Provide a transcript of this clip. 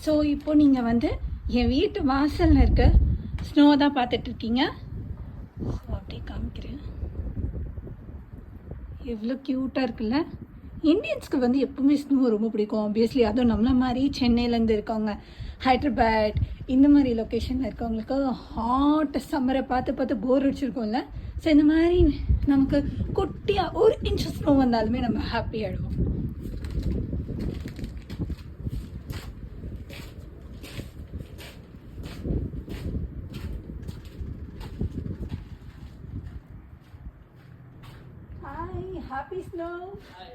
So இப்போ நீங்கள் வந்து என் வீட்டு வாசலில் இருக்க ஸ்னோ தான் பார்த்துட்ருக்கீங்க. ஸோ அப்படியே காமிக்கிறேன். எவ்வளோ க்யூட்டாக இருக்குல்ல. இந்தியன்ஸ்க்கு வந்து எப்பவுமே ஸ்னோ ரொம்ப பிடிக்கும் ஆப்வியஸ்லி. அதுவும் நம்மள மாதிரி சென்னையிலேருந்து இருக்கவங்க, ஹைதராபாத் இந்த மாதிரி லொக்கேஷனில் இருக்கவங்களுக்கு ஹாட் சம்மரை பார்த்து பார்த்து போர் அடிச்சிருக்கோம்ல. ஸோ இந்த மாதிரி நமக்கு குட்டியாக 1 இன்ச் ஸ்னோ வந்தாலுமே நம்ம ஹாப்பி ஆகிடுவோம். Hi, happy snow. Hi.